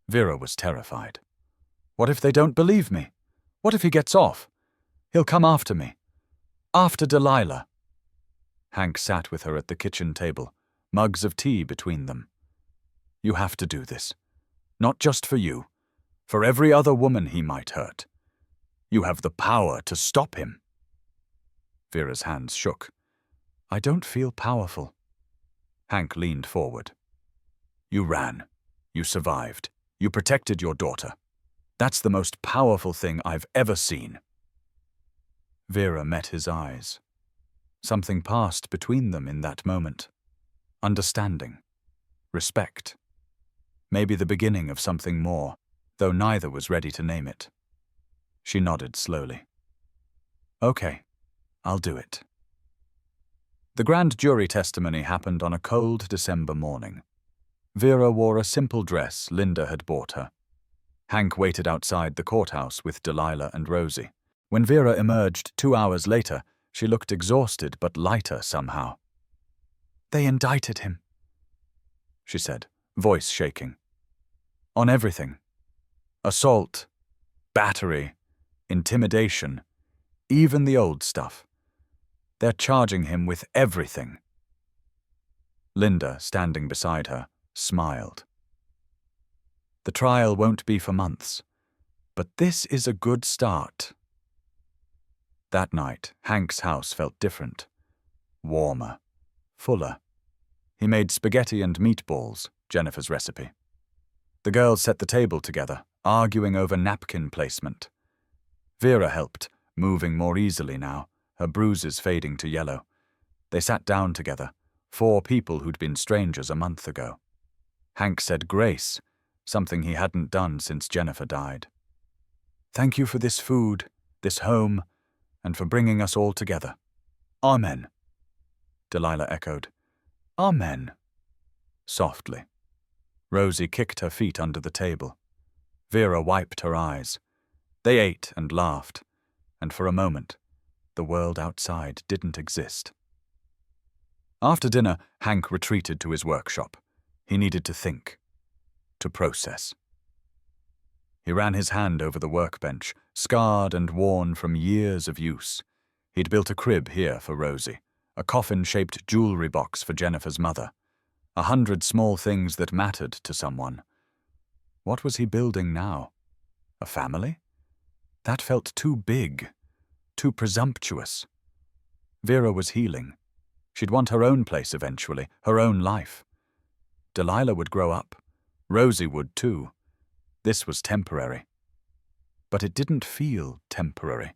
Vera was terrified. "What if they don't believe me? What if he gets off? He'll come after me. After Delilah." Hank sat with her at the kitchen table, mugs of tea between them. "You have to do this. Not just for you. For every other woman he might hurt. You have the power to stop him." Vera's hands shook. "I don't feel powerful." Hank leaned forward. "You ran. You survived. You protected your daughter. That's the most powerful thing I've ever seen." Vera met his eyes. Something passed between them in that moment. Understanding. Respect. Maybe the beginning of something more, though neither was ready to name it. She nodded slowly. Okay, I'll do it. The grand jury testimony happened on a cold December morning. Vera wore a simple dress Linda had bought her. Hank waited outside the courthouse with Delilah and Rosie. When Vera emerged 2 hours later, she looked exhausted but lighter somehow. "They indicted him," she said, voice shaking. "On everything. Assault, battery, intimidation, even the old stuff. They're charging him with everything." Linda, standing beside her, smiled. "The trial won't be for months, but this is a good start." That night, Hank's house felt different. Warmer. Fuller. He made spaghetti and meatballs, Jennifer's recipe. The girls set the table together, arguing over napkin placement. Vera helped, moving more easily now, her bruises fading to yellow. They sat down together, 4 people who'd been strangers a month ago. Hank said grace, something he hadn't done since Jennifer died. "Thank you for this food, this home, and for bringing us all together. Amen." Delilah echoed. "Amen." Softly. Rosie kicked her feet under the table. Vera wiped her eyes. They ate and laughed, and for a moment, the world outside didn't exist. After dinner, Hank retreated to his workshop. He needed to think, to process. He ran his hand over the workbench, scarred and worn from years of use. He'd built a crib here for Rosie, a coffin-shaped jewelry box for Jennifer's mother, 100 small things that mattered to someone. What was he building now? A family? That felt too big, too presumptuous. Vera was healing. She'd want her own place eventually, her own life. Delilah would grow up. Rosie would too. This was temporary. But it didn't feel temporary.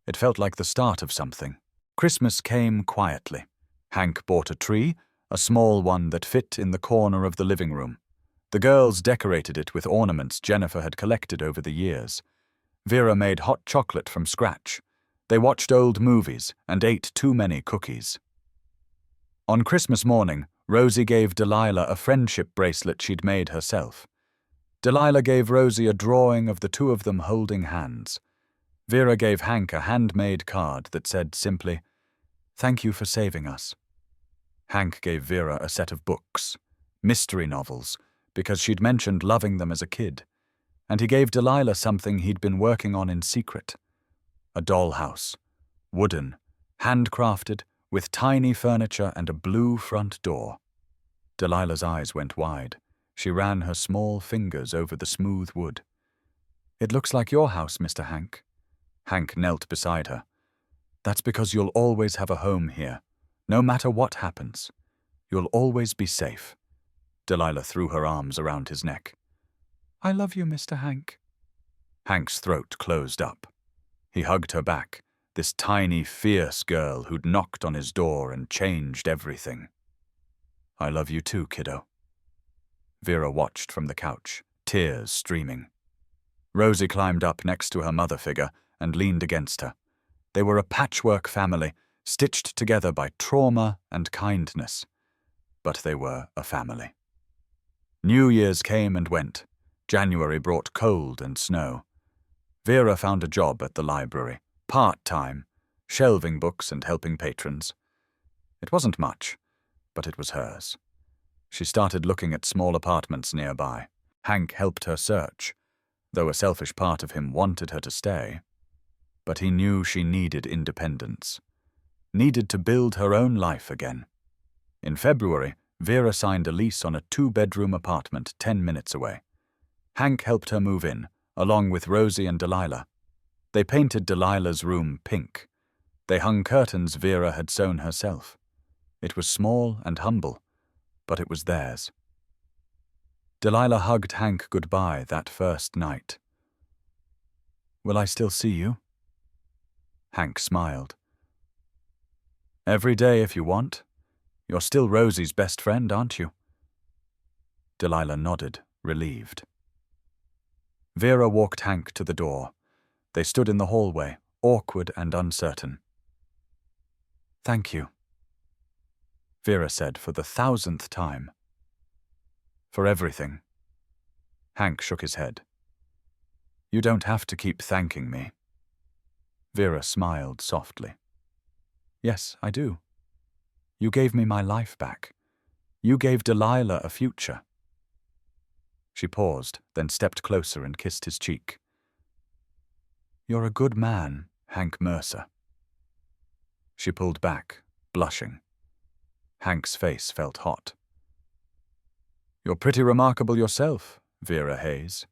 It felt like the start of something. Christmas came quietly. Hank bought a tree, a small one that fit in the corner of the living room. The girls decorated it with ornaments Jennifer had collected over the years. Vera made hot chocolate from scratch. They watched old movies and ate too many cookies. On Christmas morning, Rosie gave Delilah a friendship bracelet she'd made herself. Delilah gave Rosie a drawing of the 2 of them holding hands. Vera gave Hank a handmade card that said simply, "Thank you for saving us." Hank gave Vera a set of books, mystery novels, because she'd mentioned loving them as a kid, and he gave Delilah something he'd been working on in secret. A dollhouse, wooden, handcrafted, with tiny furniture and a blue front door. Delilah's eyes went wide. She ran her small fingers over the smooth wood. "It looks like your house, Mr. Hank." Hank knelt beside her. "That's because you'll always have a home here, no matter what happens. You'll always be safe." Delilah threw her arms around his neck. "I love you, Mr. Hank." Hank's throat closed up. He hugged her back, this tiny, fierce girl who'd knocked on his door and changed everything. "I love you too, kiddo." Vera watched from the couch, tears streaming. Rosie climbed up next to her mother figure and leaned against her. They were a patchwork family, stitched together by trauma and kindness. But they were a family. New Year's came and went. January brought cold and snow. Vera found a job at the library, part-time, shelving books and helping patrons. It wasn't much, but it was hers. She started looking at small apartments nearby. Hank helped her search, though a selfish part of him wanted her to stay. But he knew she needed independence, needed to build her own life again. In February, Vera signed a lease on a 2-bedroom apartment 10 minutes away. Hank helped her move in, along with Rosie and Delilah. They painted Delilah's room pink. They hung curtains Vera had sewn herself. It was small and humble, but it was theirs. Delilah hugged Hank goodbye that first night. "Will I still see you?" Hank smiled. Every day if you want. You're still Rosie's best friend, aren't you? Delilah nodded, relieved. Vera walked Hank to the door. They stood in the hallway, awkward and uncertain. Thank you, Vera said for the 1,000th time. For everything. Hank shook his head. You don't have to keep thanking me. Vera smiled softly. Yes, I do. You gave me my life back. You gave Delilah a future. She paused, then stepped closer and kissed his cheek. You're a good man, Hank Mercer. She pulled back, blushing. Hank's face felt hot. You're pretty remarkable yourself, Vera Hayes.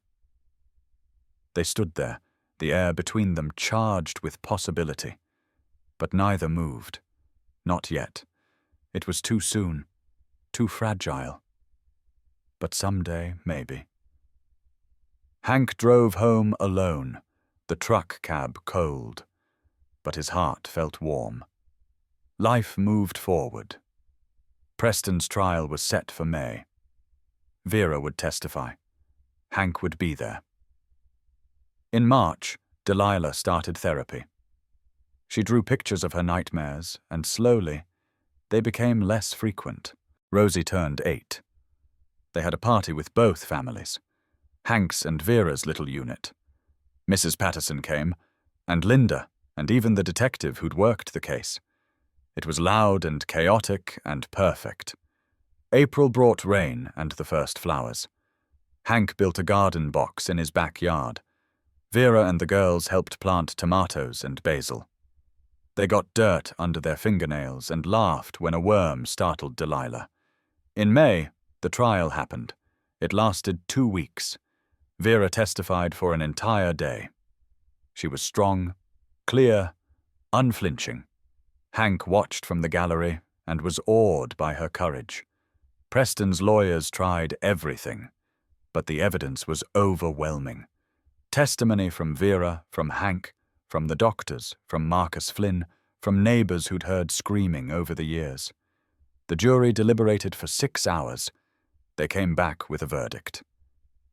They stood there, the air between them charged with possibility. But neither moved. Not yet. It was too soon, too fragile. But someday, maybe. Hank drove home alone, the truck cab cold. But his heart felt warm. Life moved forward. Preston's trial was set for May. Vera would testify. Hank would be there. In March, Delilah started therapy. She drew pictures of her nightmares, and slowly, they became less frequent. Rosie turned 8. They had a party with both families, Hank's and Vera's little unit. Mrs. Patterson came, and Linda, and even the detective who'd worked the case. It was loud and chaotic and perfect. April brought rain and the first flowers. Hank built a garden box in his backyard. Vera and the girls helped plant tomatoes and basil. They got dirt under their fingernails and laughed when a worm startled Delilah. In May, the trial happened. It lasted 2 weeks. Vera testified for an entire day. She was strong, clear, unflinching. Hank watched from the gallery and was awed by her courage. Preston's lawyers tried everything, but the evidence was overwhelming. Testimony from Vera, from Hank, from the doctors, from Marcus Flynn, from neighbors who'd heard screaming over the years. The jury deliberated for 6 hours. They came back with a verdict.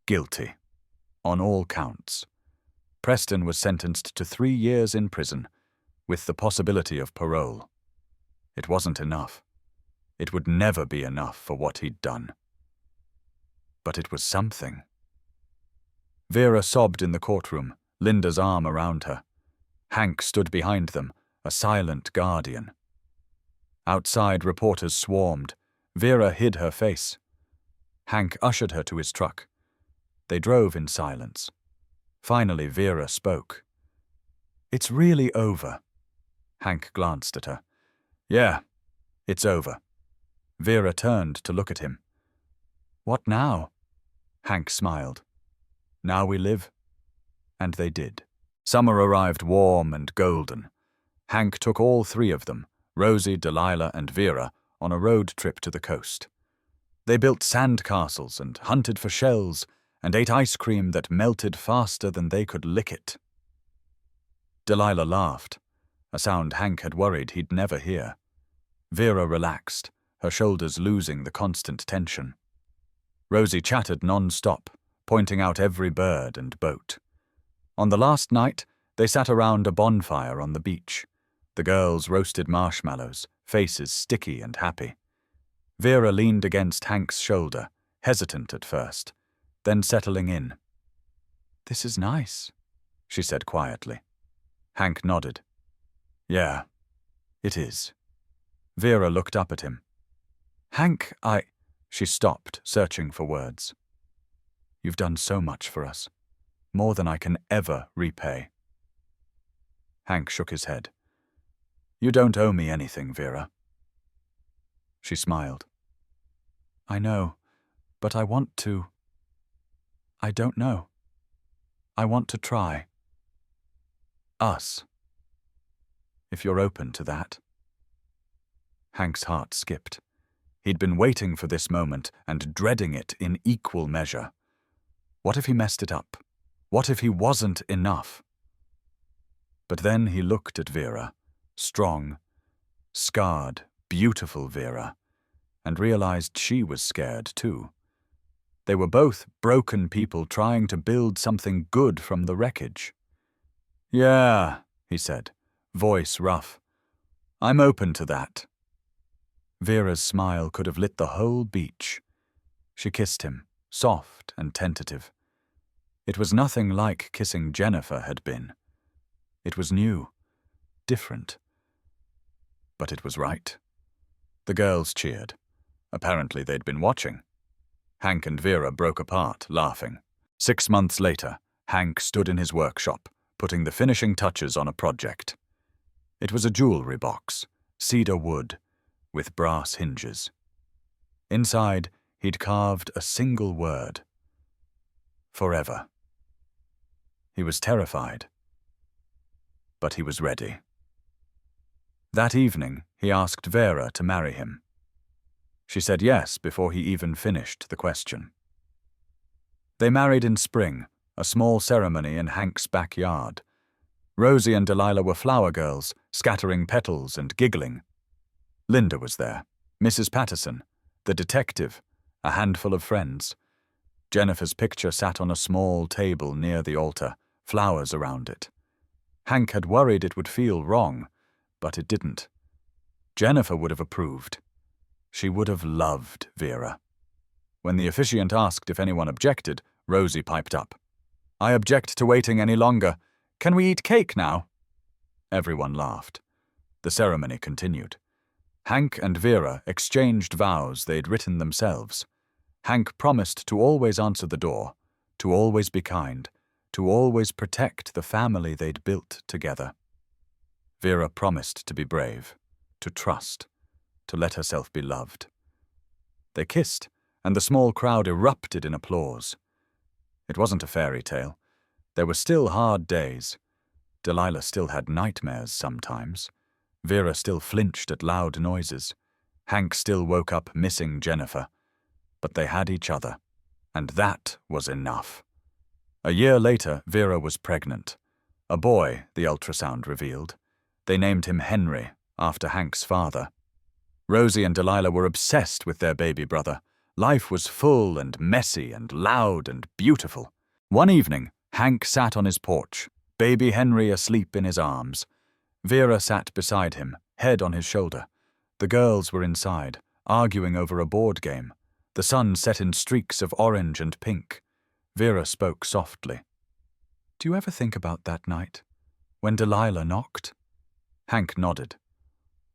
Guilty. On all counts. Preston was sentenced to 3 years in prison, with the possibility of parole. It wasn't enough. It would never be enough for what he'd done. But it was something. Vera sobbed in the courtroom, Linda's arm around her. Hank stood behind them, a silent guardian. Outside, reporters swarmed. Vera hid her face. Hank ushered her to his truck. They drove in silence. Finally, Vera spoke. It's really over. Hank glanced at her. Yeah, it's over. Vera turned to look at him. What now? Hank smiled. Now we live. And they did. Summer arrived warm and golden. Hank took all 3 of them, Rosie, Delilah, and Vera, on a road trip to the coast. They built sand castles and hunted for shells and ate ice cream that melted faster than they could lick it. Delilah laughed, a sound Hank had worried he'd never hear. Vera relaxed, her shoulders losing the constant tension. Rosie chattered non-stop, pointing out every bird and boat. On the last night, they sat around a bonfire on the beach. The girls roasted marshmallows, faces sticky and happy. Vera leaned against Hank's shoulder, hesitant at first, then settling in. This is nice, she said quietly. Hank nodded. Yeah, it is. Vera looked up at him. Hank, She stopped, searching for words. You've done so much for us, more than I can ever repay. Hank shook his head. You don't owe me anything, Vera. She smiled. I know, but I want to. I don't know. I want to try. Us. If you're open to that. Hank's heart skipped. He'd been waiting for this moment and dreading it in equal measure. What if he messed it up? What if he wasn't enough? But then he looked at Vera, strong, scarred, beautiful Vera, and realized she was scared too. They were both broken people trying to build something good from the wreckage. "Yeah," he said, voice rough. "I'm open to that." Vera's smile could have lit the whole beach. She kissed him, soft and tentative. It was nothing like kissing Jennifer had been. It was new, different. But it was right. The girls cheered. Apparently they'd been watching. Hank and Vera broke apart, laughing. 6 months later, Hank stood in his workshop, putting the finishing touches on a project. It was a jewelry box, cedar wood, with brass hinges. Inside, he'd carved a single word. Forever. He was terrified. But he was ready. That evening, he asked Vera to marry him. She said yes before he even finished the question. They married in spring, a small ceremony in Hank's backyard. Rosie and Delilah were flower girls, scattering petals and giggling. Linda was there, Mrs. Patterson, the detective, a handful of friends. Jennifer's picture sat on a small table near the altar, flowers around it. Hank had worried it would feel wrong, but it didn't. Jennifer would have approved. She would have loved Vera. When the officiant asked if anyone objected, Rosie piped up. "I object to waiting any longer. Can we eat cake now?" Everyone laughed. The ceremony continued. Hank and Vera exchanged vows they'd written themselves. Hank promised to always answer the door, to always be kind, to always protect the family they'd built together. Vera promised to be brave, to trust, to let herself be loved. They kissed, and the small crowd erupted in applause. It wasn't a fairy tale. There were still hard days. Delilah still had nightmares sometimes. Vera still flinched at loud noises. Hank still woke up missing Jennifer. But they had each other, and that was enough. A year later, Vera was pregnant. A boy, the ultrasound revealed. They named him Henry, after Hank's father. Rosie and Delilah were obsessed with their baby brother. Life was full and messy and loud and beautiful. One evening, Hank sat on his porch, baby Henry asleep in his arms. Vera sat beside him, head on his shoulder. The girls were inside, arguing over a board game. The sun set in streaks of orange and pink. Vera spoke softly. "Do you ever think about that night, when Delilah knocked?" Hank nodded.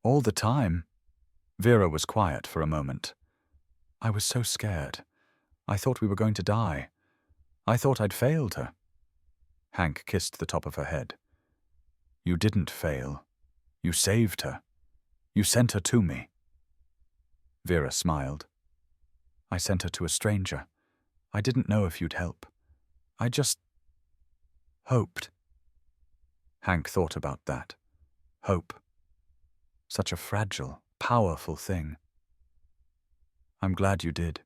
"All the time." Vera was quiet for a moment. "I was so scared. I thought we were going to die. I thought I'd failed her." Hank kissed the top of her head. "You didn't fail. You saved her. You sent her to me." Vera smiled. "I sent her to a stranger. I didn't know if you'd help. I just hoped." Hank thought about that. Hope. Such a fragile, powerful thing. "I'm glad you did."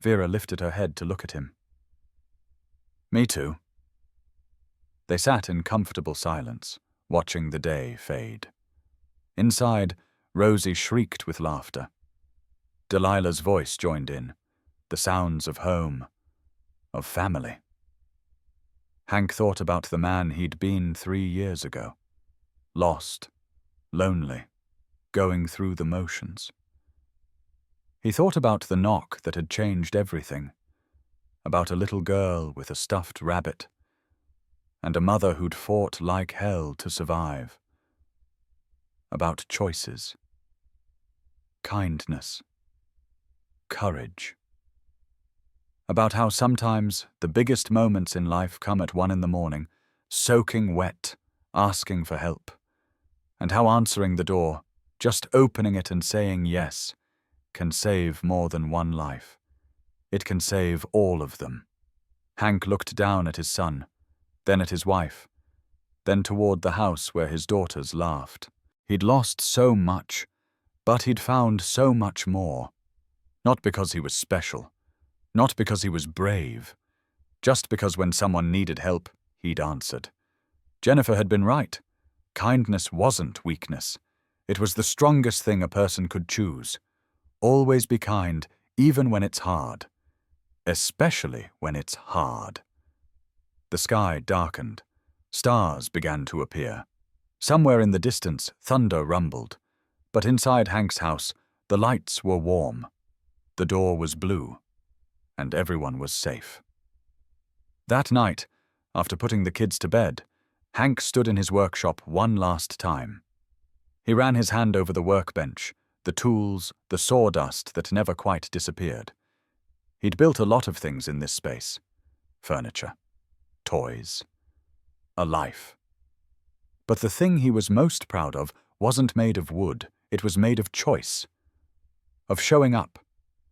Vera lifted her head to look at him. "Me too." They sat in comfortable silence, watching the day fade. Inside, Rosie shrieked with laughter. Delilah's voice joined in, the sounds of home, of family. Hank thought about the man he'd been 3 years ago. Lost, lonely, going through the motions. He thought about the knock that had changed everything, about a little girl with a stuffed rabbit, and a mother who'd fought like hell to survive. About choices, kindness, courage. About how sometimes the biggest moments in life come at 1 a.m, soaking wet, asking for help, and how answering the door, just opening it and saying yes, can save more than one life. It can save all of them. Hank looked down at his son, then at his wife, then toward the house where his daughters laughed. He'd lost so much, but he'd found so much more. Not because he was special, not because he was brave, just because when someone needed help, he'd answered. Jennifer had been right. Kindness wasn't weakness. It was the strongest thing a person could choose. Always be kind, even when it's hard. Especially when it's hard. The sky darkened. Stars began to appear. Somewhere in the distance, thunder rumbled. But inside Hank's house, the lights were warm. The door was blue. And everyone was safe. That night, after putting the kids to bed, Hank stood in his workshop one last time. He ran his hand over the workbench, the tools, the sawdust that never quite disappeared. He'd built a lot of things in this space. Furniture, toys, a life. But the thing he was most proud of wasn't made of wood, it was made of choice. Of showing up,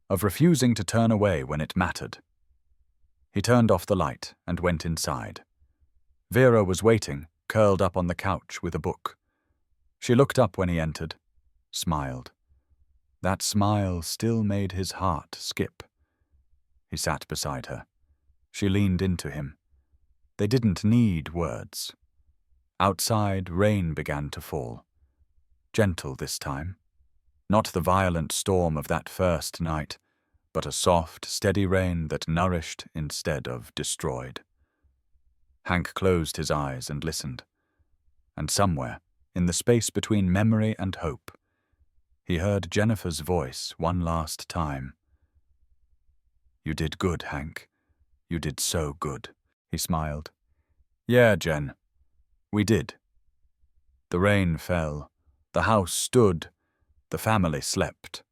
of refusing to turn away when it mattered. He turned off the light and went inside. Vera was waiting, curled up on the couch with a book. She looked up when he entered, smiled. That smile still made his heart skip. He sat beside her. She leaned into him. They didn't need words. Outside, rain began to fall. Gentle this time. Not the violent storm of that first night, but a soft, steady rain that nourished instead of destroyed. Hank closed his eyes and listened. And somewhere, in the space between memory and hope, he heard Jennifer's voice one last time. "You did good, Hank. You did so good," he smiled. "Yeah, Jen. We did." The rain fell. The house stood. The family slept.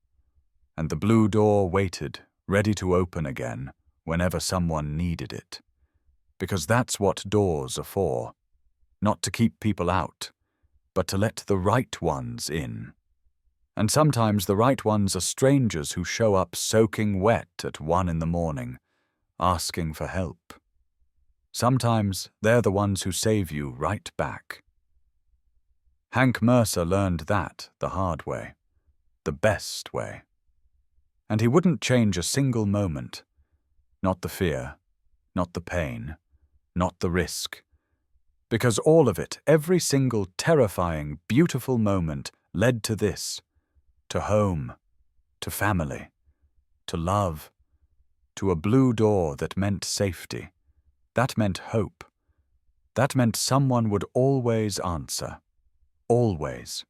And the blue door waited, ready to open again, whenever someone needed it. Because that's what doors are for. Not to keep people out, but to let the right ones in. And sometimes the right ones are strangers who show up soaking wet at 1 a.m, asking for help. Sometimes they're the ones who save you right back. Hank Mercer learned that the hard way, the best way. And he wouldn't change a single moment. Not the fear, not the pain, not the risk. Because all of it, every single terrifying, beautiful moment led to this. To home, to family, to love, to a blue door that meant safety. That meant hope. That meant someone would always answer. Always.